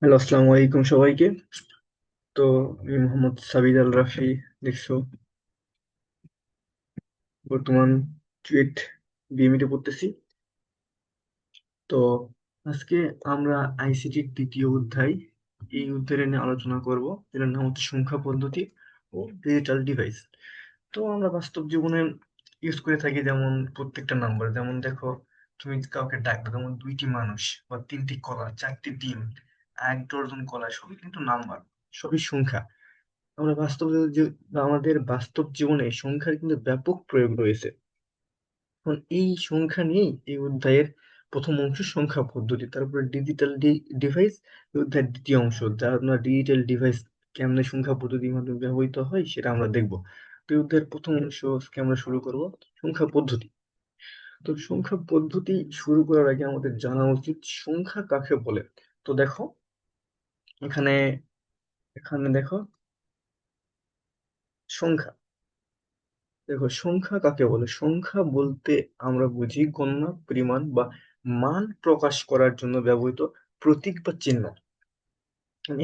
Hello, আসসালামু আলাইকুম সবাইকে। তো আমি মোহাম্মদ সাবিদ আল রাফি। দেখছো, বর্তমান চুয়েট বিএমইতে পড়তেছি। তো আজকে আমরা আইসিটির দ্বিতীয় অধ্যায়, এই অধ্যায় নিয়ে আলোচনা করব, যেটার নাম হচ্ছে সংখ্যা পদ্ধতি ও ডিজিটাল ডিভাইস। তো আমরা বাস্তব জীবনে ইউজ করে থাকি, যেমন প্রত্যেকটা নাম্বার, যেমন দেখো, তুমি কাউকে ডাকবে, যেমন দুইটি মানুষ বা তিনটি কলা, চারটি ডিম, 1 ডজন কলা, সবই কিন্তু নাম্বার, সবই সংখ্যা। আমরা আমাদের বাস্তব জীবনে সংখ্যার কিন্তু ব্যাপক প্রয়োগ রয়েছে। এখন এই সংখ্যা নিয়েই এই অধ্যায়ের প্রথম অংশ সংখ্যা পদ্ধতি, তারপরে ডিজিটাল ডিভাইস, এই অধ্যায়ের দ্বিতীয় অংশ, যা আপনার ডিজিটাল ডিভাইস কেমনে সংখ্যা পদ্ধতির মাধ্যমে ব্যবহৃত হয় সেটা আমরা দেখব। তো এই অধ্যায়ের প্রথম অংশ আজকে আমরা শুরু করব, সংখ্যা পদ্ধতি। তো সংখ্যা পদ্ধতি শুরু করার আগে আমাদের জানা উচিত সংখ্যা কাকে বলে। তো দেখো, এখানে এখানে দেখো, সংখ্যা, দেখো সংখ্যা কাকে বলে। সংখ্যা বলতে আমরা বুঝি গণনা, পরিমাণ বা মান প্রকাশ করার জন্য ব্যবহৃত প্রতীক বা চিহ্ন।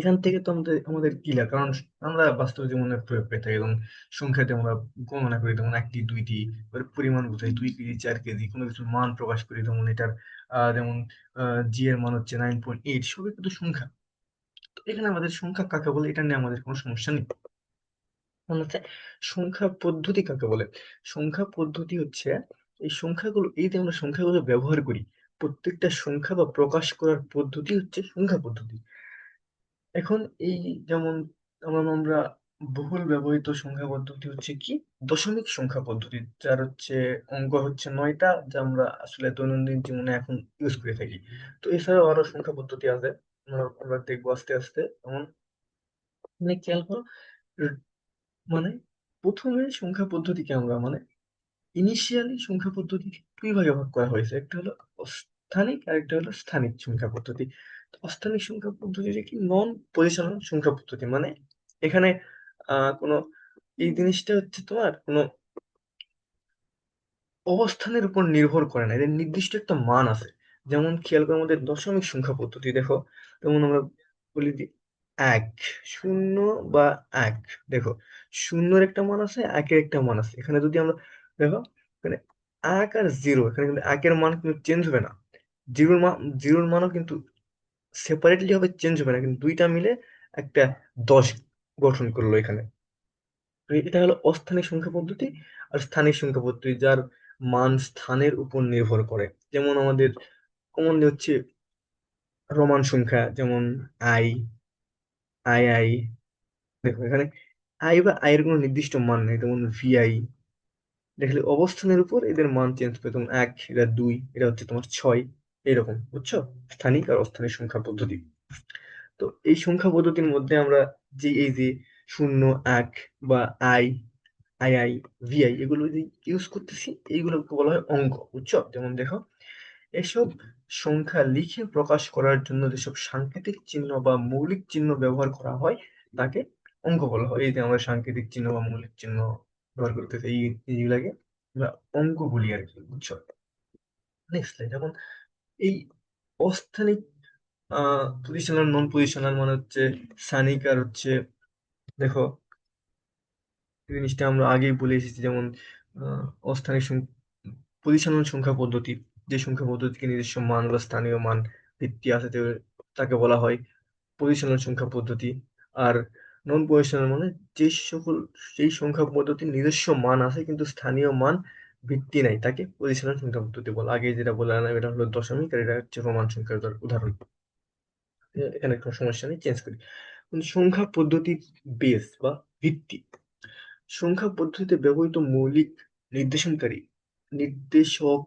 এখান থেকে তো আমাদের আমাদের কি লাগে, কারণ আমরা বাস্তব জীবনে প্রয়োগ পেয়ে থাকি। এবং সংখ্যাতে আমরা গণনা করি, যেমন একটি, দুইটি, এবার পরিমাণ বোঝাই 2 কেজি, 4 কেজি, কোনো কিছুর মান প্রকাশ করি, যেমন এটার যেমন জি এর মান হচ্ছে 9.8, সবই কিন্তু সংখ্যা। তো এখানে আমাদের সংখ্যা কাকে বলে এটা নিয়ে আমাদের কোনো সমস্যা নেই। এখন হচ্ছে সংখ্যা পদ্ধতি কাকে বলে। সংখ্যা পদ্ধতি হচ্ছে এই সংখ্যাগুলো, এই যে আমরা সংখ্যাগুলো ব্যবহার করি, প্রত্যেকটা সংখ্যা বা প্রকাশ করার পদ্ধতি হচ্ছে সংখ্যা পদ্ধতি। এখন এই, যেমন আমরা বহুল ব্যবহৃত সংখ্যা পদ্ধতি হচ্ছে কি, দশমিক সংখ্যা পদ্ধতি, যার হচ্ছে অঙ্ক হচ্ছে 9টা, যা আমরা আসলে দৈনন্দিন জীবনে এখন ইউজ করে থাকি। তো এছাড়াও আরো সংখ্যা পদ্ধতি আছে, আমরা দেখবো আস্তে আস্তে। যেমন মানে খেয়াল করো, মানে প্রথমে সংখ্যা পদ্ধতিকে আমরা মানে ইনিশিয়ালি সংখ্যা পদ্ধতি দুই ভাগে ভাগ করা হয়েছে, একটা হলো অস্থানিক আর একটা হলো স্থানিক সংখ্যা পদ্ধতি। তো অস্থানিক সংখ্যা পদ্ধতিটা কি, নন পজিশনাল সংখ্যা পদ্ধতি, মানে এখানে কোনো, এই জিনিসটা হচ্ছে তোমার কোনো অবস্থানের উপর নির্ভর করে না, এদের নির্দিষ্ট একটা মান আছে। যেমন খেয়াল করে আমাদের দশমিক সংখ্যা পদ্ধতি দেখো, যেমন আমরা বলি যে 1, 0 বা 1। দেখো, শূন্যর একটা মান আছে, একের একটা মান আছে। এখানে যদি আমরা দেখো, এখানে 1 আর 0, এখানে কিন্তু একের মান কিন্তু চেঞ্জ হবে না, জিরোর মান, জিরোর মানও কিন্তু সেপারেটলি হবে, চেঞ্জ হবে না, কিন্তু দুইটা মিলে একটা 10 গঠন করলো এখানে। তো এটা হলো অস্থানিক সংখ্যা পদ্ধতি। আর স্থানিক সংখ্যা পদ্ধতি, যার মান স্থানের উপর নির্ভর করে। যেমন আমাদের কমনলি হচ্ছে রোমান সংখ্যা, যেমন আই, আই। দেখো এখানে আই বা আই এর কোনো নির্দিষ্ট মান নেই, যেমন ভিআই। দেখলে অবস্থানের উপর এদের মান চেঞ্জ করে, যেমন 1, এটা 2, এটা হচ্ছে তোমার 6, এরকম, বুঝছো? স্থানিক আর অস্থানিক সংখ্যা পদ্ধতি। তো এই সংখ্যা পদ্ধতির মধ্যে আমরা যে এই যে 0, 1 বা আই, আই, ভিআই, এগুলো যে ইউজ করতেছি, এইগুলোকে বলা হয় অঙ্ক, বুঝছো? যেমন দেখো, এসব সংখ্যা লিখে প্রকাশ করার জন্য যেসব সাংকেতিক চিহ্ন বা মৌলিক চিহ্ন ব্যবহার করা হয়, তাকে অঙ্ক বলা হয়। এই যে আমরা সাংকেতিক চিহ্ন বা মৌলিক চিহ্ন ব্যবহার করতেছি, এইগুলাকে আমরা অঙ্ক বলি আর কি, বুঝছো? নেক্সট, যেমন এই অস্থানিক পজিশনাল, নন পজিশনাল মানে হচ্ছে স্থানিক আর হচ্ছে, দেখো এই জিনিসটা আমরা আগেই বলে এসেছি। যেমন অস্থানিক পজিশনাল সংখ্যা পদ্ধতি, যে সংখ্যা পদ্ধতিকে নিজস্ব মান বা স্থানীয় মান ভিত্তি আছে, তাকে বলা হয় পজিশনাল সংখ্যা পদ্ধতি। আর নন পজিশনাল মানে যে সকল, সেই সংখ্যা পদ্ধতির নিজস্ব মান আছে কিন্তু স্থানীয় মান ভিত্তি নাই, তাকে পজিশনাল সংখ্যা পদ্ধতি বলে। আগে যেটা বললাম, এটা হলো দশমিক, আর এটা হচ্ছে রোমান সংখ্যার উদাহরণ। এখানে কোনো সমস্যা নেই, চেঞ্জ করি। সংখ্যা পদ্ধতির বেস বা ভিত্তি, সংখ্যা পদ্ধতিতে ব্যবহৃত মৌলিক নির্দেশনকারী, নির্দেশক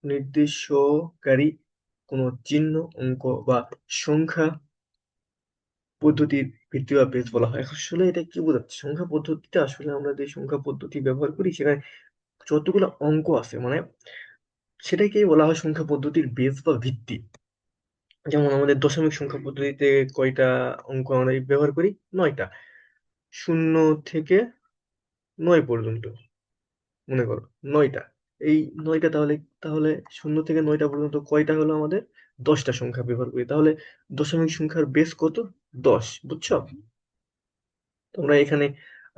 নির্দেশকারী কোনো চিহ্ন, অঙ্ক বা সংখ্যা পদ্ধতির ভিত্তি বা বেস বলা হয়। আসলে এটা কি বোঝাচ্ছে, সংখ্যা পদ্ধতিতে আসলে আমরা যে সংখ্যা পদ্ধতি ব্যবহার করি, সেখানে যতগুলো অঙ্ক আছে, মানে সেটাকেই বলা হয় সংখ্যা পদ্ধতির বেস বা ভিত্তি। যেমন আমাদের দশমিক সংখ্যা পদ্ধতিতে কয়টা অঙ্ক আমরা ব্যবহার করি? 9টা। 0 থেকে 9 পর্যন্ত, মনে করো 9টা। এই 9টা, তাহলে তাহলে 0 থেকে 9টা পর্যন্ত কয়টা হলো আমাদের? 10টা সংখ্যা ব্যবহার করি, তাহলে দশমিক সংখ্যার বেস কত? 10, বুঝছো? তোমরা এখানে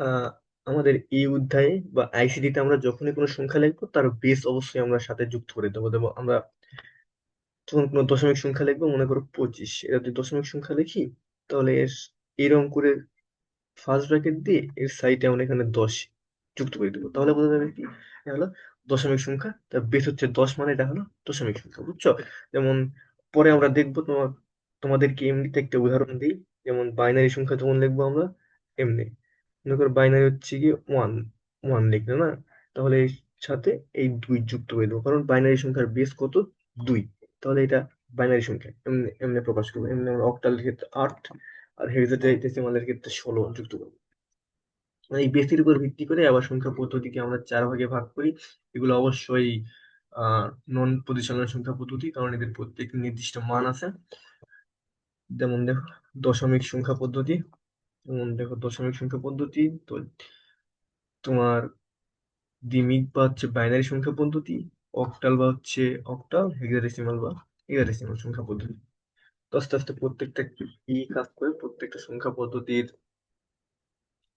আহ আমাদের এই অধ্যায়ে বা আইসিটি তে আমরা যখনই কোনো সংখ্যা লিখবো তার বেস অবশ্যই আমরা সাথে যুক্ত করে দেবো। আমরা যখন কোনো দশমিক সংখ্যা লিখবো, মনে করো 25, এটা যদি দশমিক সংখ্যা লিখি, তাহলে এরকম করে ফার্স্ট ব্র্যাকেট দিয়ে এর সাইডে আমরা এখানে 10 যুক্ত করে দেবো, তাহলে বোঝা যাবে কি এটা হলো দশমিক সংখ্যা, তার বেস হচ্ছে 10, মানে এটা হলো দশমিক সংখ্যা, বুঝছো? যেমন পরে আমরা দেখবো, তোমাদেরকে এমনিতে একটা উদাহরণ দিই। যেমন বাইনারি সংখ্যা যখন লিখবো আমরা এমনি, মনে করো বাইনারি হচ্ছে কি ওয়ান, ওয়ান লিখলে না, তাহলে এর সাথে এই 2 যুক্ত করে দেবো, কারণ বাইনারি সংখ্যার বেস কত? 2। তাহলে এটা বাইনারি সংখ্যা এমনি এমনি প্রকাশ করবো। এমনি আমরা অক্টালের ক্ষেত্রে 8 আর হেক্সাডেসিমালের ক্ষেত্রে 16 যুক্ত করবো। মানে এই বেসির উপর ভিত্তি করে আবার সংখ্যা পদ্ধতিকে আমরা 4 ভাগে ভাগ করি। এগুলো অবশ্যই আহ নন পজিশনাল সংখ্যা পদ্ধতি, কারণ এদের প্রত্যেক নির্দিষ্ট মান আছে। যেমন দেখো দশমিক সংখ্যা পদ্ধতি, যেমন দেখো দশমিক সংখ্যা পদ্ধতি তো তোমার দ্বিমিক বা হচ্ছে বাইনারি সংখ্যা পদ্ধতি, অক্টাল বা হচ্ছে অক্টাল, হেক্সাডেসিমাল বা হেক্সাডেসিমাল সংখ্যা পদ্ধতি। তো আস্তে আস্তে প্রত্যেকটা কি কাজ করে, প্রত্যেকটা সংখ্যা পদ্ধতির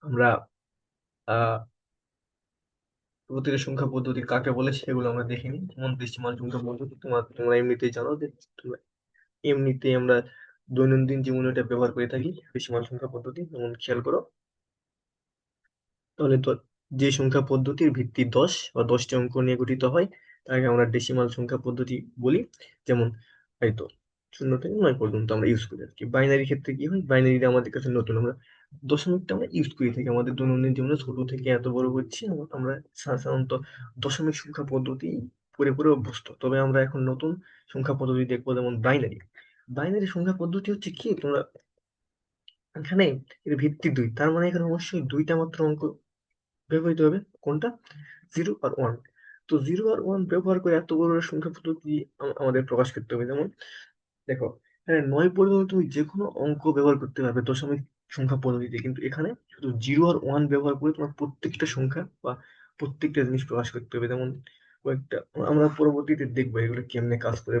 আমরা আহ প্রতিটা সংখ্যা পদ্ধতি কাকে বলে সেগুলো আমরা দেখে নিই। যেমন দশমিক সংখ্যা পদ্ধতি তোমরা এমনিতেই জানো যে এমনিতেই আমরা দৈনন্দিন জীবনে এটা ব্যবহার করে থাকি, দশমিক সংখ্যা পদ্ধতি। যেমন খেয়াল করো, তাহলে তো যে সংখ্যা পদ্ধতির ভিত্তি 10 বা 10টি অঙ্ক নিয়ে গঠিত হয় তাকে আমরা ডেসিমাল সংখ্যা পদ্ধতি বলি। যেমন এই তো 0 থেকে 9 পর্যন্ত আমরা ইউজ করি আর কি। বাইনারি ক্ষেত্রে কি হয়, বাইনারিটা আমাদের কাছে নতুন, আমরা দশমিকটা আমরা ইউজ করে থাকি আমাদের দৈনন্দিন জীবনে, ছোট থেকে এত বড় হচ্ছে আমরা সাধারণত দশমিক সংখ্যা পদ্ধতি পড়ে পড়ে অভ্যস্ত। তবে আমরা এখন নতুন সংখ্যা পদ্ধতি দেখবো, যেমন বাইনারি। বাইনারি সংখ্যা পদ্ধতি হচ্ছে কি, তোমরা এখানে এর ভিত্তি 2, তার মানে এখানে অবশ্যই 2টা মাত্র অঙ্ক ব্যবহৃত হবে। কোনটা? 0 আর 1। তো 0 আর 1 ব্যবহার করে এত বড় একটা সংখ্যা পদ্ধতি আমাদের প্রকাশ করতে হবে। যেমন দেখো, এখানে 9 পর্যন্ত তুমি যে কোনো অঙ্ক ব্যবহার করতে পারবে দশমিক সংখ্যা পদ্ধতিতে, কিন্তু এখানে শুধু 0 আর 1 ব্যবহার করে তোমার প্রত্যেকটা সংখ্যা বা প্রত্যেকটা জিনিস প্রকাশ করতে হবে। যেমন কয়েকটা আমরা পরবর্তীতে দেখবো এগুলো কেমনে কাজ করে,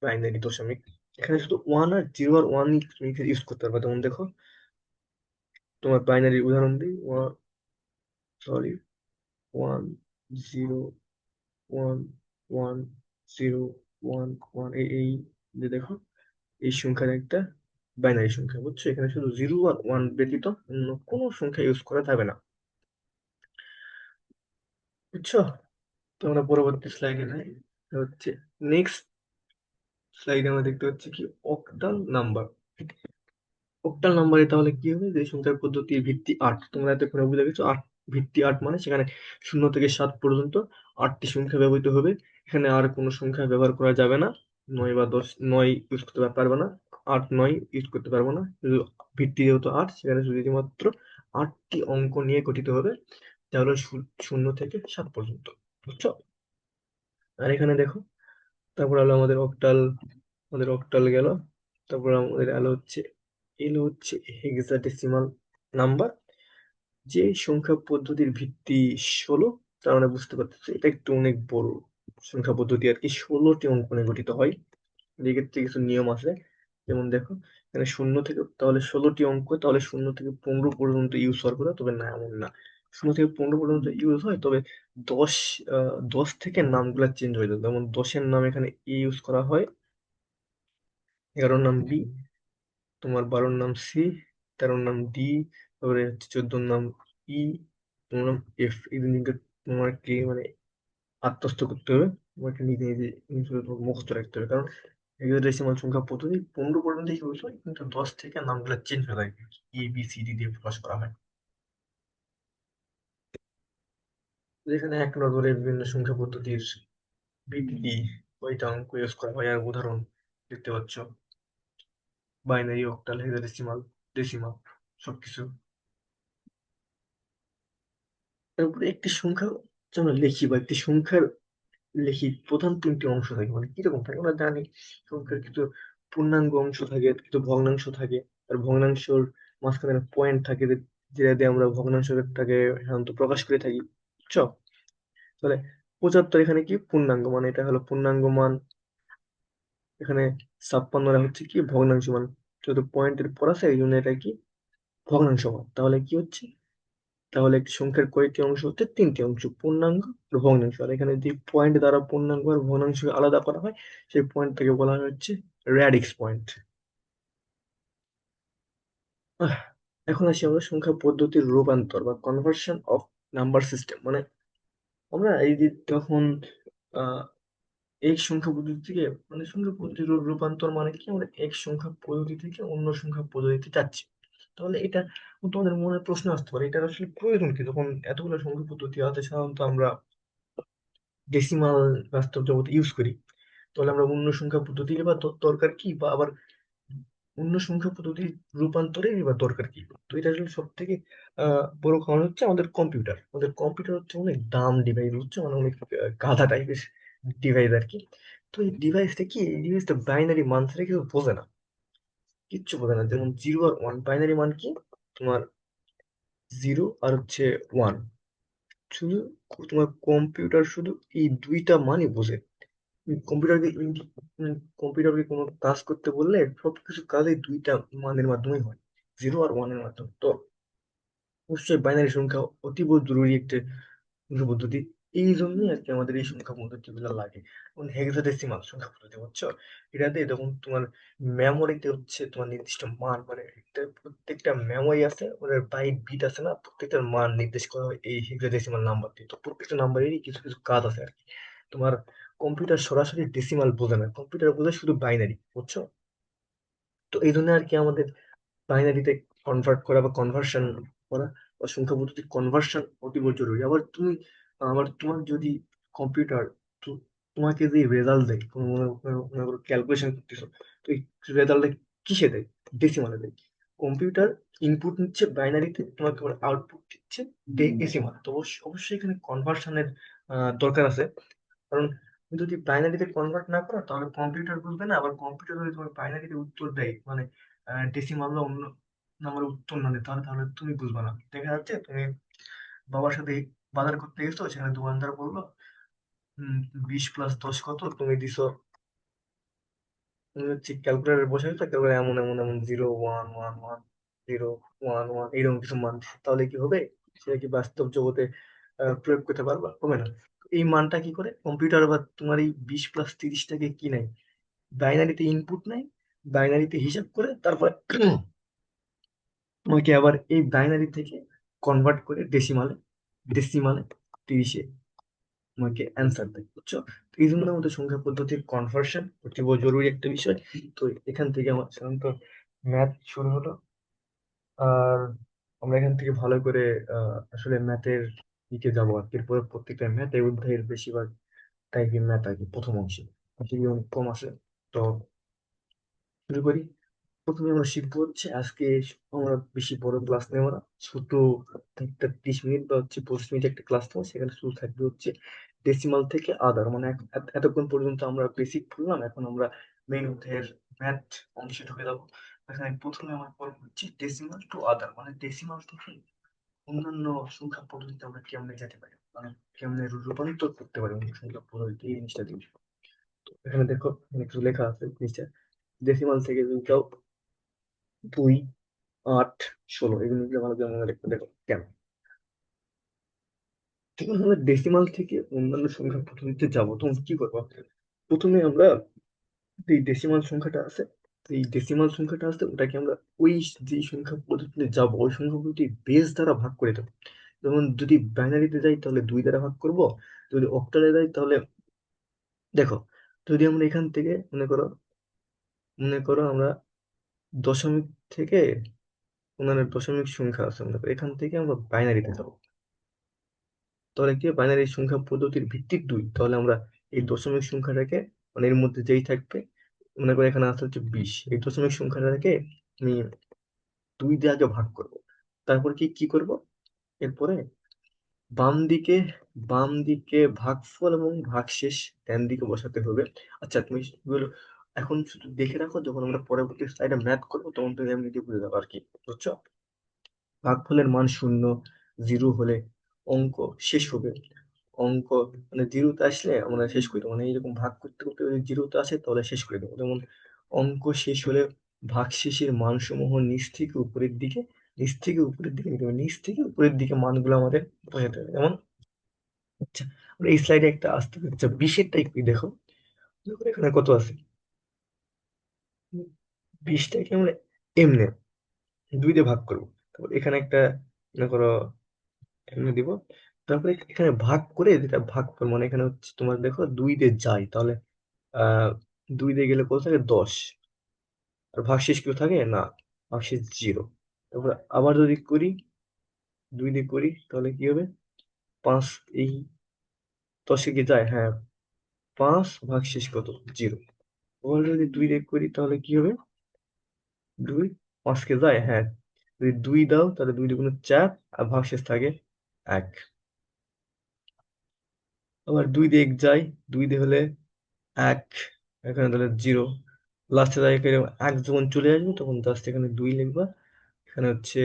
বাইনারি দশমিক। এখানে শুধু 1 আর 0 আর 1 তুমি ইউজ করতে পারবে। যেমন দেখো, তোমার বাইনারি উদাহরণ দিই, সরি, 1 0 1 1 0 1 1, এই যে দেখো, এই সংখ্যার একটা বাইনারি সংখ্যা, বুঝছো? এখানে শুধু 0 আর 1 ব্যতীত অন্য কোনো সংখ্যা ইউজ করা যাবে না, বুঝছো? তো আমরা পরবর্তী স্লাইডে যাই। এটা হচ্ছে নেক্সট স্লাইডে আমরা দেখতে পাচ্ছি কি, অক্টাল নাম্বার। অক্টাল নাম্বারে তাহলে কি হবে, যে সংখ্যার পদ্ধতির ভিত্তি 8, তোমরা এতক্ষণে বুঝে গেছো। ভিত্তি 8 মানে সেখানে 0 থেকে 7 পর্যন্ত 8টি সংখ্যা ব্যবহৃত হবে। এখানে আর কোনো সংখ্যা ব্যবহার করা যাবে না। 9 বা 10, 9 ইউজ করতে পারবে না, 8 9 ইউজ করতে পারবো না। শুধু ভিত্তি যেহেতু 8, সেখানে শুধুমাত্র 8টি অঙ্ক নিয়ে গঠিত হবে, যা হলো 0 থেকে 7 পর্যন্ত, বুঝছো? আর এখানে দেখো, তারপর হলো আমাদের অক্টাল গেল। তারপর আমাদের এলো হচ্ছে হেক্সাডেসিমাল নাম্বার। যে সংখ্যা পদ্ধতির ভিত্তি 16, তার মানে বুঝতে পারতেছি এটা একটু অনেক বড় সংখ্যা পদ্ধতি আর কি, 16টি অঙ্ক নিয়ে গঠিত হয়। এক্ষেত্রে কিছু নিয়ম আছে। যেমন দেখো, এখানে 0 থেকে, তাহলে 16টি অঙ্ক, তাহলে 0 থেকে 15 পর্যন্ত ইউজ হওয়ার কথা, তবে না, এমন না। 0 থেকে 15 পর্যন্ত ইউজ হয়, তবে 10 10 থেকে নামগুলা চেঞ্জ হয়ে যায়। যেমন 10-এর নাম এখানে এ ইউজ করা হয়, 11-র নাম বি, তোমার 12-র নাম সি, 13-র নাম ডি, তারপরে হচ্ছে 14-র নাম ই, তোমার নাম এফ। এই জিনিসটা তোমাকে মানে আত্মস্থ করতে হবে, তোমাকে নিজে নিজে জিনিসগুলো তোমাকে মুখস্থ রাখতে হবে। কারণ হেক্সাডেসিমাল সংখ্যা পদ্ধতি 15 পর্যন্ত ইউজ হয়, কিন্তু 10 থেকে নামগুলো চেঞ্জ হয়ে থাকে, এ বি সি ডি দিয়ে প্রকাশ করা হয়। যেখানে 1 নজরে বিভিন্ন সংখ্যা পদ্ধতির ভিত্তি, কয়টা অঙ্ক ইউজ করা হয় আর উদাহরণ দেখতে পাচ্ছ, বাইনারি, অক্টাল, হেক্সাডেসিমাল, ডেসিমাল, সবকিছু। তারপরে একটি সংখ্যা যেন লিখি বা একটি সংখ্যার লিখি, প্রধান 3টি অংশ থাকে। মানে কিরকম থাকে আমরা জানি, সংখ্যার কিছু পূর্ণাঙ্গ অংশ থাকে, কিছু ভগ্নাংশ থাকে। আর ভগ্নাংশের মাঝখানে পয়েন্ট থাকে, যেটা দিয়ে আমরা ভগ্নাংশটাকে সাধারণত প্রকাশ করে থাকি, বুঝছো? তাহলে 75 এখানে কি পূর্ণাঙ্গ, মানে এটা হলো পূর্ণাঙ্গ মান। এখানে 56 হচ্ছে কি ভগ্নাংশ মান, যেহেতু পয়েন্টের পর আছে এই জন্য এটা কি ভগ্নাংশ মান। তাহলে কি হচ্ছে, তাহলে একটি সংখ্যার কয়টি অংশ হচ্ছে, তিনটি অংশ, পূর্ণাঙ্গ আর ভগ্নাংশ। আর এখানে যে পয়েন্ট দ্বারা পূর্ণাঙ্গ আর ভগ্নাংশ আলাদা করা হয় সেই পয়েন্ট থেকে বলা হয় হচ্ছে র্যাডিক্স পয়েন্ট। এখন আসি আমরা সংখ্যা পদ্ধতির রূপান্তর বা কনভার্সন অফ নাম্বার সিস্টেম। মানে আমরা এই যে যখন আহ এক সংখ্যা পদ্ধতি থেকে, মানে সংখ্যা পদ্ধতির রূপান্তর মানে কি, আমরা এক সংখ্যা পদ্ধতি থেকে অন্য সংখ্যা পদ্ধতিতে যাচ্ছি। তাহলে এটা তোমাদের মনে প্রশ্ন আসতে পারে, এটার আসলে প্রয়োজন কি? যখন এতগুলো সংখ্যা পদ্ধতি আছে, সাধারণত আমরা ডেসিমাল বাস্তব জগতে ইউজ করি, তাহলে আমরা অন্য সংখ্যা পদ্ধতি বা দরকার কি, বা আবার অন্য সংখ্যা পদ্ধতি রূপান্তরে বা দরকার কি? তো এটা আসলে সব থেকে বড় কারণ হচ্ছে আমাদের কম্পিউটার হচ্ছে অনেক দাম ডিভাইস, হচ্ছে মানে অনেক গাধা টাইপের ডিভাইস আর কি। তো এই ডিভাইসটা কি, এই ডিভাইসটা বাইনারি মান ছাড়া কিছু বোঝে না, কিচ্ছু বোঝে না। যেমন 0 আর 1, বাইনারি মান কি তোমার, 0 আর হচ্ছে 1। শুধু তোমার কম্পিউটার শুধু এই দুইটা মানই বোঝে। কম্পিউটারকে কম্পিউটারকে কোনো কাজ করতে বললে সবকিছু কাজই দুইটা মানের মাধ্যমে হয়, 0 আর 1-এর মাধ্যমে। তো অবশ্যই বাইনারি সংখ্যা অতীব জরুরি একটা সংখ্যা পদ্ধতি। এই জন্যই আর কি আমাদের এই সংখ্যা পদ্ধতি গুলো লাগে। যেমন হেক্সাডেসিমাল সংখ্যা পদ্ধতি, বুঝছো? এটাতে তখন তোমার মেমোরিতে হচ্ছে তোমার নির্দিষ্ট মান, মানে প্রত্যেকটা মেমোরি আছে, ওদের বাইট বিট আছে না, প্রত্যেকটার মান নির্দেশ করা হয় এই হেক্সাডেসিমাল নাম্বার দিয়ে। তো প্রত্যেকটা নাম্বারেরই কিছু কিছু কাজ আছে আর কি। তোমার কম্পিউটার সরাসরি ডেসিমাল বোঝে না, কম্পিউটার বোঝে শুধু বাইনারি, বুঝছো? তো এই জন্য আর কি আমাদের বাইনারিতে কনভার্ট করা বা কনভার্সন করা বা সংখ্যা পদ্ধতি কনভার্সন অতীব জরুরি। আবার তোমার যদি কম্পিউটার তোমাকে যে রেজাল্ট দেয়, তুমি মনে করো ক্যালকুলেশন করতেছো, তো এই রেজাল্টটা কিসে দেয়? ডেসিমালে দেয়। কম্পিউটার ইনপুট নিচ্ছে বাইনারিতে, তোমাকে আউটপুট দিচ্ছে ডেসিমাল। তো অবশ্যই এখানে কনভার্সনের দরকার আছে। কারণ তুমি যদি বাইনারিতে কনভার্ট না করো তাহলে কম্পিউটার বুঝবে না। আবার কম্পিউটার যদি তোমার বাইনারিতে উত্তর দেয়, মানে ডেসিমাল বা অন্য নাম্বারের উত্তর না দেয়, তাহলে তাহলে তুমি বুঝবে না। দেখা যাচ্ছে তুমি বাবার সাথে বাজার করতে গেছো, সেখানে দোকানদার বললো 20 + 10 কত, তুমি দিছো, তুমি হচ্ছে ক্যালকুলেটার বসে তো ক্যালকুলেটার এমন এমন এমন 0 1 1 1 0 1 1 এরকম কিছু মান, তাহলে কি হবে? সেটা কি বাস্তব জগতে প্রয়োগ করতে পারবা? হবে না। এই মানটা কি করে কম্পিউটার বা তোমার এই 20 + 30টাকে কি নাই, বাইনারিতে ইনপুট নেয়, বাইনারিতে হিসাব করে তারপরে তোমাকে আবার এই বাইনারি থেকে কনভার্ট করে ডেসিমালে, ডেসিমালে 30-এ তোমাকে অ্যান্সার দেয়, বুঝছো? তো এই জন্য আমাদের সংখ্যা পদ্ধতির কনভার্সন অতীব জরুরি একটা বিষয়। তো এখান থেকে আমার সাধারণত ম্যাথ শুরু হলো। আর আমরা এখান থেকে ভালো করে আসলে ম্যাথের দিকে যাবো আর কি। এরপরে প্রত্যেকটা ম্যাথ এই অধ্যায়ের বেশিরভাগ টাইপের ম্যাথ আর কি প্রথম অংশে, আসলে অনেক কম আসে। তো শুরু করি। প্রথমে আমরা শিখবো হচ্ছে আজকে, আমরা বেশি বড় ক্লাস নেবো না, ছোট একটা 30 মিনিট বা হচ্ছে 25 মিনিট একটা ক্লাস নেবো। সেখানে শুরু থাকবে হচ্ছে ডেসিমাল থেকে আদার, মানে এতক্ষণ পর্যন্ত আমরা বেসিক পড়লাম, এখন আমরা মেইন অধ্যায়ের ম্যাথ অংশে ঢুকে যাবো। এখানে প্রথমে আমরা পড়বো হচ্ছে ডেসিমাল টু আদার, মানে ডেসিমাল থেকে অন্যান্য সংখ্যা পদ্ধতিতে আমরা কেমনে যেতে পারি, মানে কেমনে রূপান্তর করতে পারি অন্য সংখ্যা পদ্ধতিতে, এই জিনিসটা দিয়ে। তো এখানে দেখো, এখানে কিছু লেখা আছে নিচে, ডেসিমাল থেকে যদি যাও 2, 8, 16, এগুলো ভালো করে মনে রাখতে, দেখো কেন। যখন আমরা ডেসিমাল থেকে অন্যান্য সংখ্যা পদ্ধতিতে যাবো তখন কি করবো? প্রথমে আমরা এই ডেসিমাল সংখ্যাটা আছে, এই ডেসিমাল সংখ্যাটা আছে ওটাকে আমরা ওই যে সংখ্যা পদ্ধতিতে যাবো ওই সংখ্যা পদ্ধতি বেস দ্বারা ভাগ করে দেবো। যেমন যদি বাইনারিতে যাই তাহলে 2 দ্বারা ভাগ করব, যদি অক্টালে যাই তাহলে, দেখো, যদি আমরা এখান থেকে মনে করো আমরা দশমিক থেকে, ওনার দশমিক সংখ্যা আছে মনে করো, এখান থেকে আমরা বাইনারিতে যাবো, তাহলে কি বাইনারি সংখ্যা পদ্ধতির ভিত্তিক 2, তাহলে আমরা এই দশমিক সংখ্যাটাকে, মানে এর মধ্যে যেই থাকবে, মনে করো এখানে আসতে হচ্ছে 20, এই দশমিক সংখ্যাটাকে আমি 2 দিয়ে আগে ভাগ করব। তারপর কি কি করব, এরপরে বাম দিকে বাম দিকে ভাগফল এবং ভাগশেষ ডান দিকে বসাতে হবে। আচ্ছা, তুমি এগুলো এখন শুধু দেখে রাখো, যখন আমরা পরবর্তী স্লাইডে ম্যাথ করবো তখন তুমি এমনিতে বুঝে যাবে আর কি, বুঝছো? ভাগফলের মান 0, 0 হলে অঙ্ক শেষ হবে, অঙ্ক মানে জিরোতে আসলে আমরা শেষ করে দেবো, মানে এইরকম ভাগ করতে করতে যদি জিরোতে আসে তাহলে শেষ করে দেবো। যেমন অঙ্ক শেষ হলে ভাগশেষের মানসমূহ নিচ থেকে উপরের দিকে, নিচ থেকে উপরের দিকে নিতে হবে, নিচ থেকে উপরের দিকে মানগুলো আমাদের বোঝাতে হবে। যেমন আচ্ছা, আমরা এই স্লাইডে একটা আসতে পারি। আচ্ছা, 20-এরটা একটু দেখো। দেখো এখানে কত আছে? 20টাকে আমরা এমনি 2 দিয়ে ভাগ করবো। তারপর এখানে একটা মনে করো এমনি দিব। তারপরে এখানে ভাগ করে যেটা ভাগ করবো, মানে এখানে হচ্ছে তোমার দেখো 2 দিয়ে যায়, তাহলে 2 দিয়ে গেলে কত থাকে? 10। আর ভাগশেষ কেউ থাকে না, ভাগশেষ 0। তারপর আবার যদি করি, 2 দিয়ে করি, তাহলে কি হবে? 5 এই 10-এ কি যায়? হ্যাঁ, 5 ভাগশেষ কত? 0। আবার যদি 2 দিয়ে করি তাহলে কি হবে? 2 5-কে যায়? হ্যাঁ, যদি 2 দাও তাহলে 2 দুগুণ 4, আর ভাগশেষ থাকে 1। আবার 2 দিয়ে 1 যায়, 2 দিয়ে হলে 1, এখানে তাহলে 0। লাস্টে যায় এরকম 1 যখন চলে আসবে তখন জাস্ট এখানে 2 লিখবা। এখানে হচ্ছে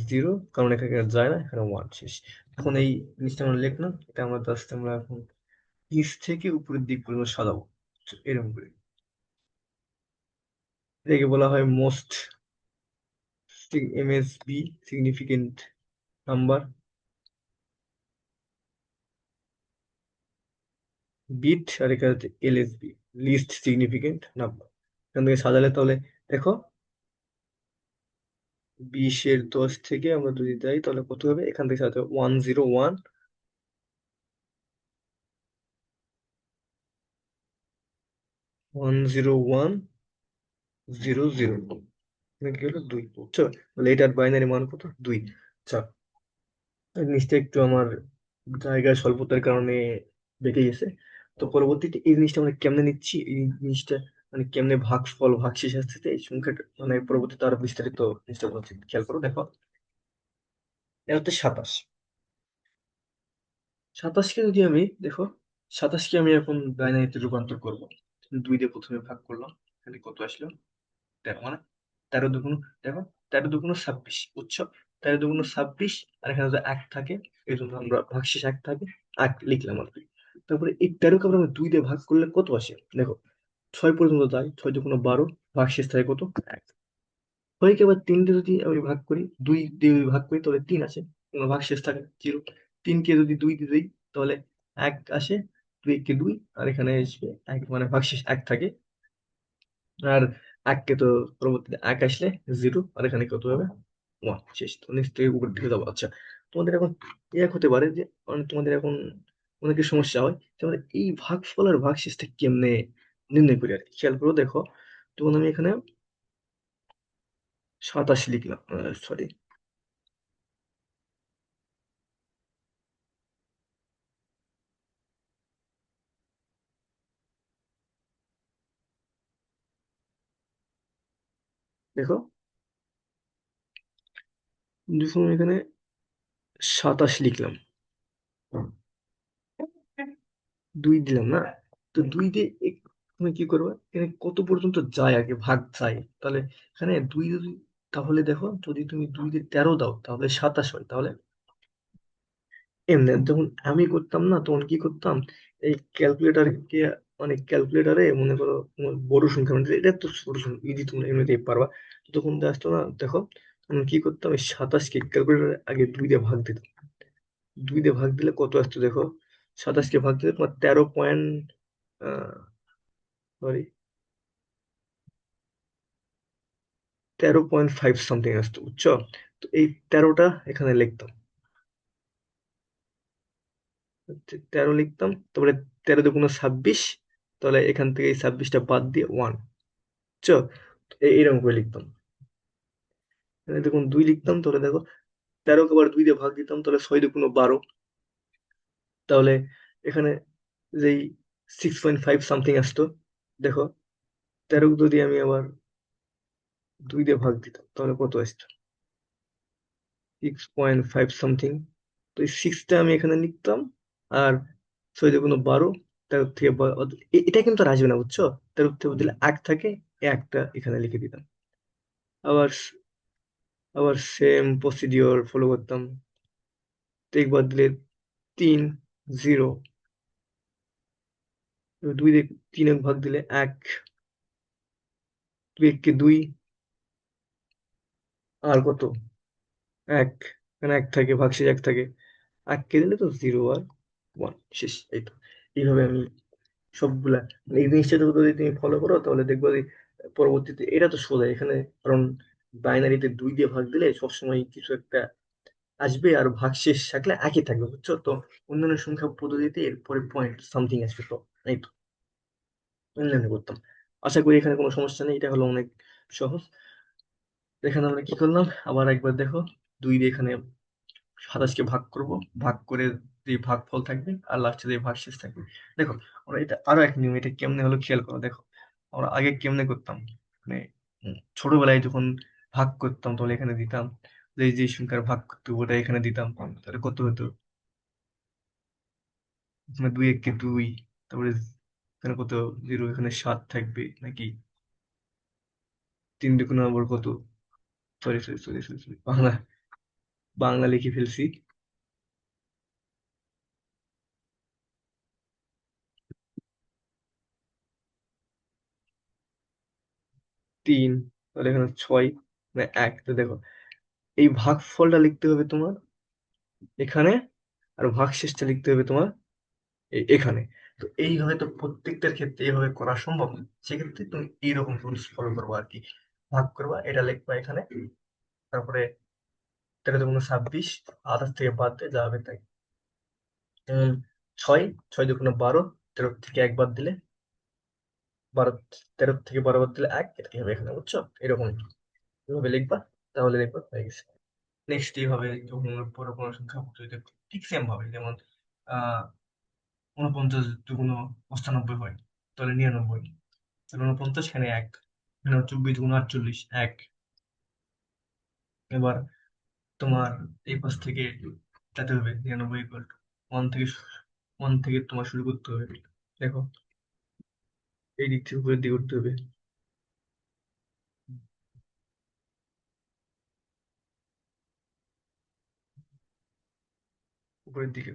0, কারণ এখানে যায় না, এখানে 1 শেষ। এখন এই জিনিসটা আমরা লিখলাম, এটা আমরা জাস্ট আমরা এখন নিচ থেকে উপরের দিক পর্যন্ত সাজাবো। তো এরকম করে এটাকে বলা হয় most MSB, significant number bit, আর এখানে হচ্ছে এলএসবি, লিস্ট সিগনিফিকেন্ট নাম্বার। এখান থেকে সাজালে তাহলে দেখো 20-এর 10 থেকে আমরা যদি যাই তাহলে কত হবে? এখান থেকে সাজাতে হবে 101, 10100। এখানে কি হলো? 2, বুঝছো? তাহলে এটার বাইনারি মান কত? 2। আচ্ছা, এই জিনিসটা একটু আমার জায়গার স্বল্পতার কারণে বেঁকে গেছে। তো পরবর্তীতে এই জিনিসটা আমরা কেমনে নিচ্ছি, এই জিনিসটা মানে কেমনে ভাগফল ভাগশেষ আসতেছে এই সংখ্যাটা, মানে পরবর্তীতে আরো বিস্তারিত জিনিসটা বলছি, খেয়াল করো। দেখো এটা হচ্ছে 27। 27কে যদি আমি দেখো, 27কে আমি এখন বাইনারিতে রূপান্তর করব। 2 দিয়ে প্রথমে ভাগ করলাম, এখানে কত আসলো? 13, মানে 13 দুগুণ, দেখো 13 দুগুণ 26, বুঝছো? 13 দুগুণ 26, আর এখানে যদি 1 থাকে এই জন্য আমরা ভাগশেষ 1 থাকে, 1 লিখলাম আর কি। তারপরে এই 13কে আমরা 2 দিয়ে ভাগ করলে কত আসে? দেখো 6 পর্যন্ত যায়, 6 দুগুণ 12, ভাগশেষ থাকে কত? 1। 6কে আবার 3 দিয়ে যদি আমি ভাগ করি, 2 দিয়ে যদি ভাগ করি তাহলে 3 আসে, কোনো ভাগশেষ থাকে 0। 3কে যদি 2 দিয়ে দিই তাহলে 1 আসে, 2 কে 2, আর এখানে আসবে 1, মানে ভাগশেষ 1 থাকে। আর 1কে তো পরবর্তীতে 1 আসলে 0, আর এখানে কত হবে? 1 শেষ। তো নিচ থেকে উপরের দিকে যাবো। আচ্ছা, তোমাদের এখন এক হতে পারে যে মানে তোমাদের এখন অনেকের সমস্যা হয় যে আমরা এই ভাগফল আর ভাগশেষটা কেমনে নির্ণয় করি আর কি। খেয়াল করো, দেখো তখন আমি এখানে 27 লিখলাম, সরি, দেখো যখন আমি এখানে 27 লিখলাম, 2 দিলাম না, তো 2 দিয়ে তুমি কি করবে? এখানে কত পর্যন্ত যায় আগে ভাগ যায়, তাহলে এখানে 2 যদি, তাহলে দেখো যদি তুমি 2 দিয়ে 13 দাও তাহলে 27 হয়। তাহলে এমনি যখন আমি করতাম না তখন কি করতাম, এই ক্যালকুলেটারকে, মানে ক্যালকুলেটারে মনে করো তোমার বড় সংখ্যা, মানে এটা তো ছোট সংখ্যা, ইজি তোমরা এমনিতেই পারবা। তখন আসতো না, দেখো আমি কি করতাম, এই 27কে ক্যালকুলেটারে আগে 2 দিয়ে ভাগ দিতাম। 2 দিয়ে ভাগ দিলে কত আসতো দেখো, 27কে ভাগ দিলে তোমার 13.5 সামথিং আসতো, বুঝছো? তো এই 13টা এখানে লিখতাম, 13 লিখতাম, তারপরে 13 দুগুণ 26, তাহলে এখান থেকে এই 26টা বাদ দিয়ে 1, বুঝছো? তো এইরকম করে লিখতাম। এখানে দেখুন 2 লিখতাম, তাহলে দেখো 13কে আবার 2 দিয়ে ভাগ দিতাম, তাহলে 6 দুগুণ 12, তাহলে এখানে যেই 6.5 সামথিং আসতো। দেখো 13 যদি আমি আবার 2 দিয়ে ভাগ দিতাম তাহলে কত আসতো? 6.5 সামথিং। তো এই 6টা আমি এখানে লিখতাম, আর 6 দুগুণ 12, 13 থেকে এটা কিন্তু আর আসবে না, বুঝছো? 13 থেকে দিলে 1 থাকে, এই একটা এখানে লিখে দিতাম। আবার আবার সেম প্রসিডিওর ফলো করতাম। তো একবার দিলে 3, জিরো। দুই দিয়ে তিন এক ভাগ দিলে এক, দুই এককে দুই, আর কত, এক, এখানে এক থাকে, ভাগশেষ এক থাকে, এককে দিলে তো জিরো আর ওয়ান, শেষ। এই তো, এইভাবে আমি সবগুলা, মানে এই জিনিসটা যদি তুমি ফলো করো তাহলে দেখবো যে পরবর্তীতে এটা তো সোজা এখানে, কারণ বাইনারিতে দুই দিয়ে ভাগ দিলে সবসময় কিছু একটা আসবে, আর ভাগশেষ থাকলে একই থাকবে, বুঝছো তো। অন্যান্য সংখ্যা পদ্ধতিতে এরপরে পয়েন্ট সামথিং আসবে, তো এই তো অনলাইনে করতাম। আশা করি এখানে কোনো সমস্যা নেই, এটা হলো অনেক সহজ। এখানে আমরা কি করলাম আবার একবার দেখো, দুই দিয়ে এখানে 27কে ভাগ করব, ভাগ করে যে ভাগফল থাকবে আর লাস্টে যে ভাগশেষ থাকবে। দেখো, আমরা এটা আরো এক নিয়ম, এটা কেমনে হলো খেয়াল করো। দেখো, আমরা আগে কেমনে করতাম, মানে ছোটবেলায় যখন ভাগ করতাম তাহলে এখানে দিতাম, যে যে সংখ্যার ভাগ করতে হবে, ওটা এখানে দিতাম, তাহলে কত হতো, এখানে দুই এককে দুই, তারপরে এখানে কত, জিরো, এখানে সাত থাকবে নাকি, তিন দুগুণ আবার কত, sorry sorry sorry sorry sorry, Bangla Bangla লিখে ফেলছি, তিন, তাহলে এখানে ছয়, মানে এক। তো দেখো, এই ভাগফলটা লিখতে হবে তোমার এখানে, আর ভাগশেষটা লিখতে হবে তোমার এখানে। তো এইভাবে তো প্রত্যেকটার ক্ষেত্রে এইভাবে করা সম্ভব না, সেক্ষেত্রে তুমি এইরকম রুলস ফলো করবো আর কি। ভাগ করবা, এটা লিখবা এখানে, তারপরে 13 × 26, 28 থেকে বাদ দিয়ে যা হবে তাই। উম, ছয়, 6 × 12, 13 থেকে এক বাদ দিলে 12, 13 থেকে 12 বাদ দিলে এক, এটা কি হবে এখানে, বুঝছো। এরকম এভাবে লিখবা, তাহলে দেখবা হয়ে গেছে। নেক্সট এইভাবে যখন আমরা বড় কোনো সংখ্যা পদ্ধতিতে ঠিক সেম ভাবে, যেমন 49 × 95 হয়, তাহলে 99, তাহলে 49, এখানে এক, এখানে 24 × 48 এক। এবার তোমার এই পাশ থেকে যাতে হবে 99 = 1 থেকে তোমার শুরু করতে হবে। দেখো, এই দিক থেকে উপরের দিকে উঠতে হবে, উপরের দিকে,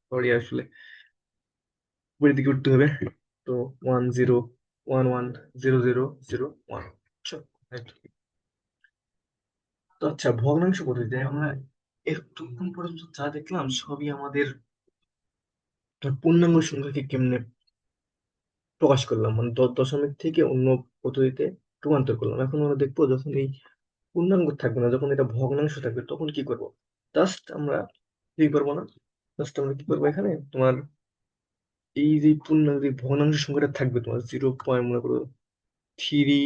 সরি আসলে উপরের দিকে উঠতে হবে। তো 10 11 00 01, বুঝছো? এই তো। তো আচ্ছা, ভগ্নাংশ পদ্ধতিতে আমরা এতক্ষণ পর্যন্ত যা দেখলাম সবই আমাদের পূর্ণাঙ্গ সংখ্যাকে কেমনে প্রকাশ করলাম, মানে দশমিক থেকে অন্য পদ্ধতিতে রূপান্তর করলাম। এখন আমরা দেখবো যখন এই পূর্ণাঙ্গ থাকবে না, যখন এটা ভগ্নাংশ থাকবে তখন কি করব। জাস্ট আমরা কি করবো না, জাস্ট আমরা কি করবো, এখানে তোমার এই যে পূর্ণাঙ্গ যে ভগ্নাংশ সংখ্যাটা থাকবে তোমার 0. মনে করো 3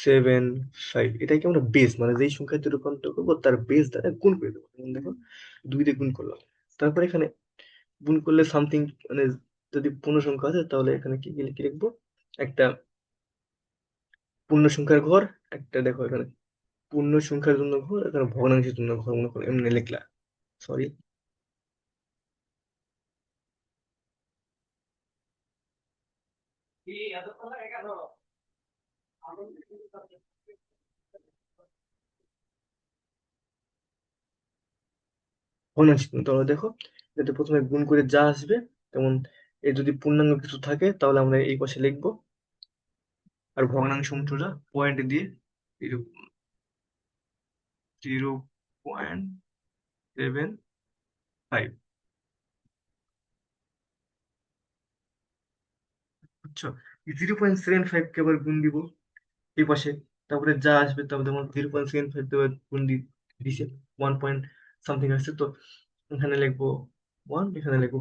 7 5, এটাকে আমরা বেস, মানে যেই সংখ্যাতে রূপান্তর করবো তার বেস দ্বারা গুণ করে দেবো। যেমন দেখো, দুই দিয়ে গুণ করলাম, তারপর এখানে গুণ করলে সামথিং, মানে যদি পূর্ণ সংখ্যা আছে তাহলে এখানে কি কি লিখে লিখবো, একটা পূর্ণ সংখ্যার ঘর, একটা দেখো এখানে পূর্ণ সংখ্যার জন্য ঘর, এখানে ভগ্নাংশের জন্য ঘর, মনে করো এমনি লিখলা, সরি। ভগ্নাংশ, তাহলে দেখো, যাতে প্রথমে গুণ করে যা আসবে, যেমন এই যদি পূর্ণাঙ্গ কিছু থাকে তাহলে আমরা এই পাশে লিখবো, আর ভগ্নাংশ অংশটা পয়েন্ট দিয়ে 0.75, বুঝছো। 0.75 কে আবার গুণ দিব এই পাশে, তারপরে যা আসবে, তারপরে যেমন 0.75 দেওয়ার গুণ দিছে 1 সামথিং আসছে, তো এখানে লিখবো ওয়ান, এখানে লিখবো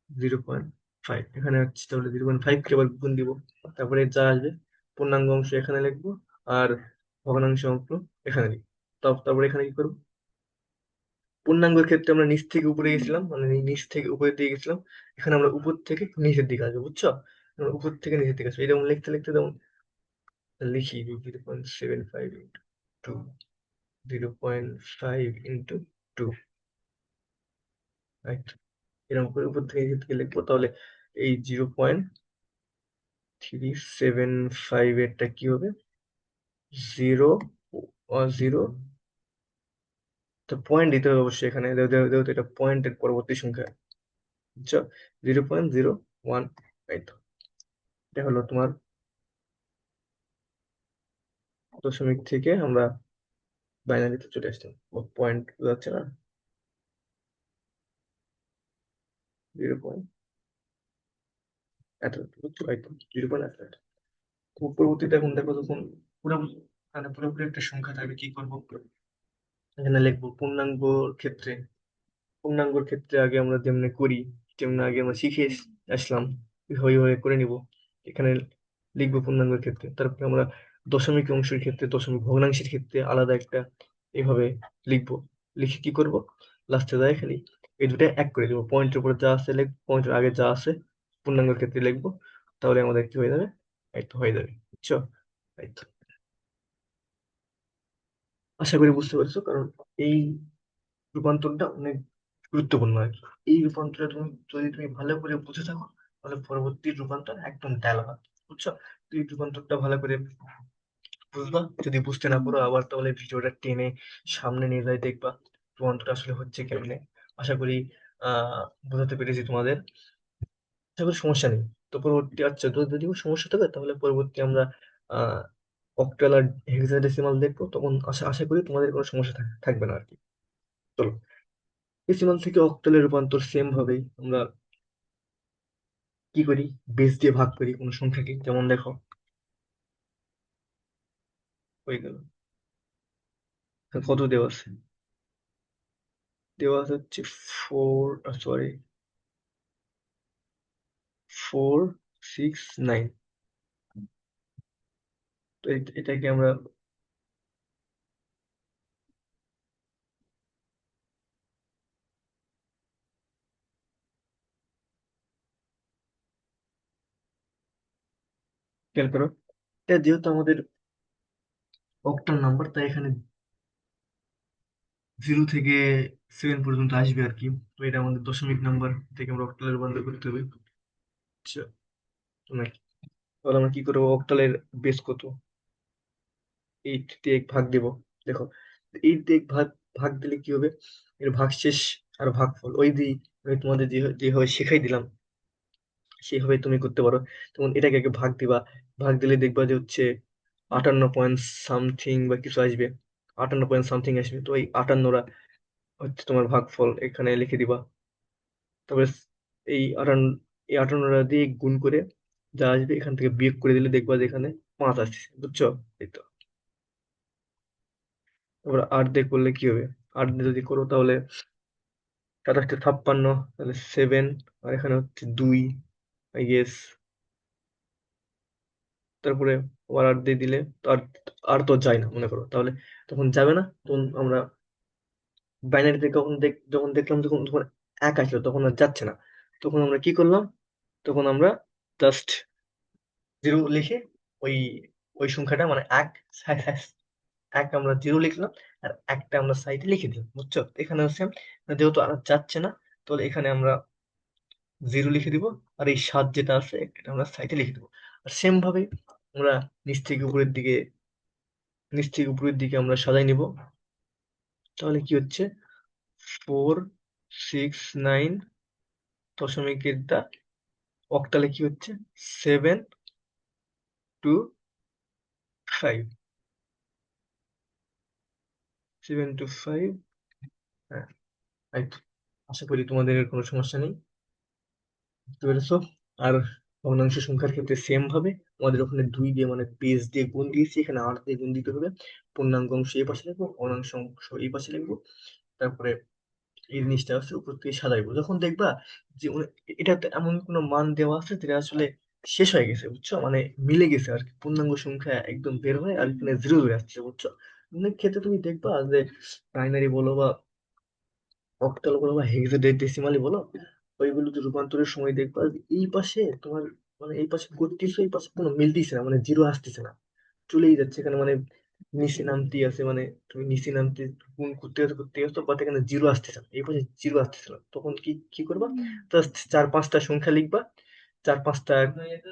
0.5, এখানে হচ্ছে, তাহলে 0.5 কে আবার গুণ দিব, তারপরে যা আসবে পূর্ণাঙ্গ অংশ এখানে লিখবো, আর ভগ্নাংশ অংশ এখানে লিখবো। তারপরে এখানে কি করবো, পূর্ণাঙ্গের ক্ষেত্রে আমরা নিচ থেকে উপরে গেছিলাম, মানে নিচ থেকে উপরের দিকে গেছিলাম, এখানে আমরা উপর থেকে নিচের দিকে আসবো, বুঝছো। আমরা উপর থেকে নিচের দিকে আসবো, এরকম লিখতে লিখতে যেমন লিখি 0.75 ইন্টু টু, 0.5 ইন্টু 2, রাইট। এরকম করে উপর থেকে নিচের দিকে লিখবো, তাহলে এই 0.375 এরটা কি হবে, জিরো, জিরো, তো পয়েন্ট দিতে হবে অবশ্যই এখানে, যেহেতু এটা পয়েন্টের পরবর্তী সংখ্যা, বুঝছো? 0.01। এই তো, এটা হলো তোমার দশমিক থেকে আমরা বাইনারিতে চলে আসতাম। পয়েন্ট যাচ্ছে না, 0. এত, বুঝছো? এই তো 0.1। তো পরবর্তীতে এখন দেখো, যখন পুরো মানে পুরোপুরি একটা সংখ্যা থাকবে, কি করবো? এখানে লিখবো পূর্ণাঙ্গর ক্ষেত্রে। পূর্ণাঙ্গর ক্ষেত্রে আগে আমরা যেমনি করি, যেমন আগে আমরা শিখে আসলাম, ওইভাবে করে নিব। এখানে লিখবো পূর্ণাঙ্গের ক্ষেত্রে, তারপরে আমরা দশমিক অংশের ক্ষেত্রে, দশমিক ভগ্নাংশের ক্ষেত্রে আলাদা একটা এইভাবে লিখবো। লিখে কি করব? লাস্টে যায় খালি এই দুটো এক করে দেবো। পয়েন্টের উপরে যা আছে লিখবো, পয়েন্টের আগে যা আছে পূর্ণাঙ্গের ক্ষেত্রে লিখবো। তাহলে আমাদের কি হয়ে যাবে? এই তো হয়ে যাবে, বুঝছো? এই তো, আশা করি বুঝতে পারছো, কারণ এই রূপান্তরটা অনেক গুরুত্বপূর্ণ আর কি। এই রূপান্তরটা যদি তুমি ভালো করে বুঝে থাকো, তাহলে পরবর্তী রূপান্তর একদম তেল হবে, বুঝছো? তুই রূপান্তরটা ভালো করে বুঝবা। যদি বুঝতে না পারো আবার, তাহলে ভিডিওটা টেনে সামনে নিয়ে যাই, দেখবা রূপান্তরটা আসলে হচ্ছে কেমনে। আশা করি আহ বোঝাতে পেরেছি তোমাদের। আশা করি সমস্যা নেই। তো পরবর্তী, আচ্ছা, তো যদি কোনো সমস্যা থাকে তাহলে পরবর্তী আমরা আহ অক্টাল আর হেক্সাডেসিমাল দেখবো, তখন আশা আশা করি তোমাদের কোনো সমস্যা থাকবে না আর কি। চলো, ডেসিমাল থেকে অক্টালে রূপান্তর সেম ভাবেই আমরা কি করি? বেস দিয়ে ভাগ করি কোনো সংখ্যাকে। যেমন দেখো, হয়ে গেল, কত দেওয়া আছে? দেওয়া আছে হচ্ছে 4, সরি, 4, 6, 9। তো এটাকে আমরা খেয়াল করো, এটা যেহেতু আমাদের অক্টাল নাম্বার, তাই এখানে 0 থেকে 7 পর্যন্ত আসবে আর কি। তো এটা আমাদের দশমিক নাম্বার থেকে আমরা অক্টালে রূপান্তর করতে হবে। আচ্ছা, নাকি? তাহলে আমরা কি করবো? অক্টালের বেস কত? 8 দিয়ে ভাগ দিব। দেখো, 8 দিয়ে ভাগ ভাগ দিলে কি হবে? এর ভাগশেষ আর ভাগফল ওই দিয়ে আমি তোমাদের যেভাবে শেখাই দিলাম, সেইভাবে তুমি করতে পারো। যেমন এটাকে আগে ভাগ দিবা, ভাগ দিলে দেখবা যে হচ্ছে 58 পয়েন্ট সামথিং বা কিছু আসবে। 58 পয়েন্ট সামথিং আসবে, তো এই 58টা হচ্ছে তোমার ভাগফল, এখানে লিখে দিবা। তারপরে এই 58টা দিয়ে গুণ করে যা আসবে এখান থেকে বিয়োগ করে দিলে দেখবা যে এখানে 5 আসছে, বুঝছো? এই তো। তারপরে 8 দিয়ে করলে কি হবে? 8 দিয়ে যদি করো তাহলে 27 56, তাহলে 7, আর এখানে হচ্ছে 2, আই গেস। তারপরে আবার 8 দিয়ে দিলে তো আর, আর তো যায় না মনে করো, তাহলে তখন যাবে না। তখন আমরা বাইনারিতে যখন দেখলাম, যখন তখন এক আসলো, তখন আর যাচ্ছে না। তখন আমরা কি করলাম? তখন আমরা জাস্ট 0 লিখে ওই ওই সংখ্যাটা মানে এক আমরা 0 লিখলাম, আর একটা আমরা সাইডে লিখে দিলাম, বুঝছো? এখানে সেম, যেহেতু আর যাচ্ছে না, তাহলে এখানে আমরা 0 লিখে দিব। আর এই 7 যেটা আছে এটা আমরা সাইডে লিখে দেবো। আর সেম ভাবে আমরা নিচ থেকে উপরের দিকে নিচ থেকে উপরের দিকে আমরা সাজাই নিব। তাহলে কি হচ্ছে? 4, 6, 9 দশমিকের দা অক্টালে কি হচ্ছে? 7, 2, 5। 7, 2, 5। হ্যাঁ, এই তো। আশা করি তোমাদের এর কোনো সমস্যা নেই, বুঝতে পেরেছো? আর ভগ্নাংশ সংখ্যার ক্ষেত্রে সেম ভাবে আমাদের ওখানে 2 দিয়ে মানে বেস দিয়ে গুণ দিয়েছি, এখানে 8 দিয়ে গুণ দিতে হবে। পূর্ণাঙ্গ অংশ এই পাশে লিখবো, ভগ্নাংশ অংশ এই পাশে লিখবো। তারপরে এই জিনিসটা হচ্ছে উপর থেকে সাজাইবো। যখন দেখবা যে এটাতে এমন কোনো মান দেওয়া আছে যেটা আসলে শেষ হয়ে গেছে, বুঝছো? মানে মিলে গেছে আর কি, পূর্ণাঙ্গ সংখ্যা একদম বের হয় আর এখানে 0 হয়ে আসছে, বুঝছো? অনেক ক্ষেত্রে তুমি দেখবা যে বাইনারি বলো বা অক্টাল বলো বা হেক্সাডেসিমালি বলো, ওইগুলোতে রূপান্তরের সময় দেখবা যে এই পাশে তোমার মানে এই পাশে করতেছে, এই পাশে কোনো মিলতেছে না, মানে 0 আসতেছে না, চলেই যাচ্ছে এখানে, মানে নিচে নামতেই আছে, মানে তুমি নিচে নামতে গুণ করতে গেছো বাট এখানে 0 আসতেছে না, এই পাশে 0 আসতেছে না। তখন কি কি করবা? জাস্ট 4 5টা সংখ্যা লিখবা। 4 5টা,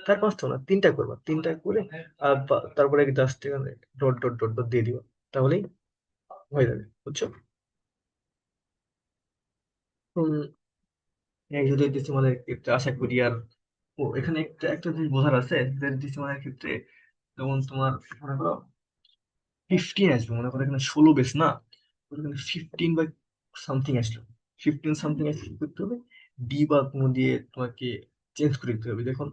4 5টা না, 3টা করবা। 3টা করে আর তারপরে জাস্ট এখানে ডট ডট ডট ডট দিয়ে দিবা। তাহলেই হয়ে যাবে, বুঝছো? হেক্সাডেসিমালের ক্ষেত্রে আশা করি আর, ও এখানে একটা একটা জিনিস বোঝার আছে, হেক্সাডেসিমালের ক্ষেত্রে যেমন তোমার মনে করো 15 আসবে, মনে করো এখানে 16 বেস না, এখানে 15 বা সামথিং আসলো, 15 সামথিং আসলে কি করতে হবে, ডি বা কোনো দিয়ে তোমাকে চেঞ্জ করে দিতে হবে। দেখুন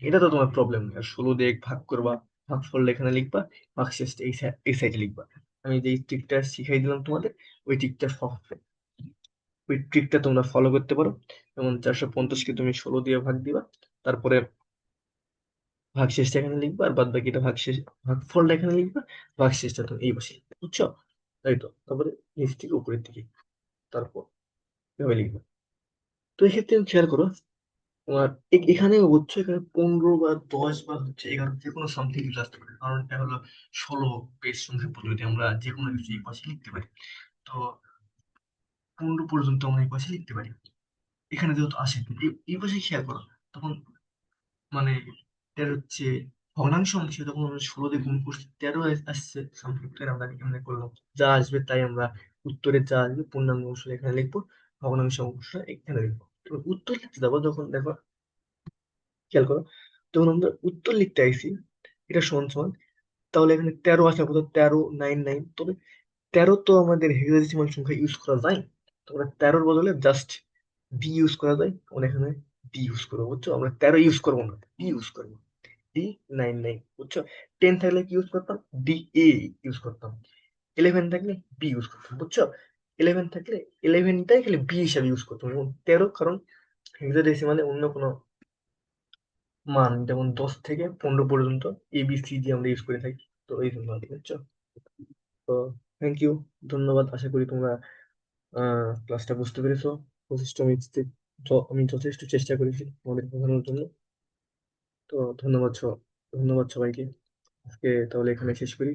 এটা তো তোমার প্রবলেম নেই, আর 16 দিয়ে ভাগ করবা, ভাগফল এখানে লিখবা, ভাগশেষটা এই সাইডে লিখবা। আমি যে ট্রিকটা শিখাই দিলাম তোমাদের, ওই ট্রিকটা ওই ট্রিকটা তোমরা ফলো করতে পারো। যেমন 450 কে তুমি 16 দিয়ে ভাগ দিবা, তারপরে ভাগশেষটা এখানে লিখবা, আর বাদ বাকিটা ভাগফলটা এখানে লিখবা, ভাগশেষটা তুমি এই পাশে লিখবে। বুঝছো? তাই তো, তারপরে নিচ থেকে উপরের দিকে, তারপর এভাবে লিখবে। তো এক্ষেত্রে খেয়াল করো, তোমার এখানে বুঝছো, এখানে 15 বা 10 বা হচ্ছে 11 যে কোনো সামথিং কিছু আসতে পারে, কারণ এটা হলো 16 পেজ সংখ্যা পদ্ধতি, আমরা যে কোনো কিছু এই পাশে লিখতে পারি। তো 15 পর্যন্ত আমরা এই পাশে লিখতে পারি। এখানে যেহেতু আসে, এই পাশে খেয়াল করো, তখন মানে এটার হচ্ছে ভগ্নাংশ অংশ, যখন আমরা 16 দিয়ে গুণ করছি 13 আসছে, সংক্ষিপ্ত আমরা কেমনে করলাম, যা আসবে তাই আমরা উত্তরে যা আসবে পূর্ণাঙ্গ অংশ এখানে লিখবো, ভগ্নাংশ অংশ এখানে লিখবো। তো উত্তর লিখতে যাবো যখন, দেখো খেয়াল করো, যখন আমরা উত্তর লিখতে আইছি, এটা সমান সমান, তাহলে এখানে 13 আসার কথা 1399, তবে 13 তো আমাদের হেক্সাডেসিমাল সংখ্যা ইউজ করা যায়, তো আমরা 13-র বদলে জাস্ট ডি ইউজ করা যায়, আমরা এখানে ডি ইউজ করবো। বুঝছো? আমরা 13 ইউজ করবো না, ডি ইউজ করবো, D99। বুঝছো? 10 থাকলে কি ইউজ করতাম, DA ইউজ করতাম। 11 থাকলে বি ইউজ করতাম। বুঝছো? 11 থাকলে 11টাই খালি বি হিসাবে ইউজ করতাম, এবং 13 কারণ হেক্সাডেসিমালে অন্য কোনো মান যেমন 10 থেকে 15 পর্যন্ত ABCD আমরা ইউজ করে থাকি, তো এই জন্য আর কি। বুঝছো? তো থ্যাংক ইউ, ধন্যবাদ। আশা করি তোমরা ক্লাসটা বুঝতে পেরেছো। যথেষ্ট আমি যথেষ্ট চেষ্টা করেছি তোমাদের বোঝানোর জন্য। তো ধন্যবাদ সবাইকে। আজকে তাহলে এখানে শেষ করি।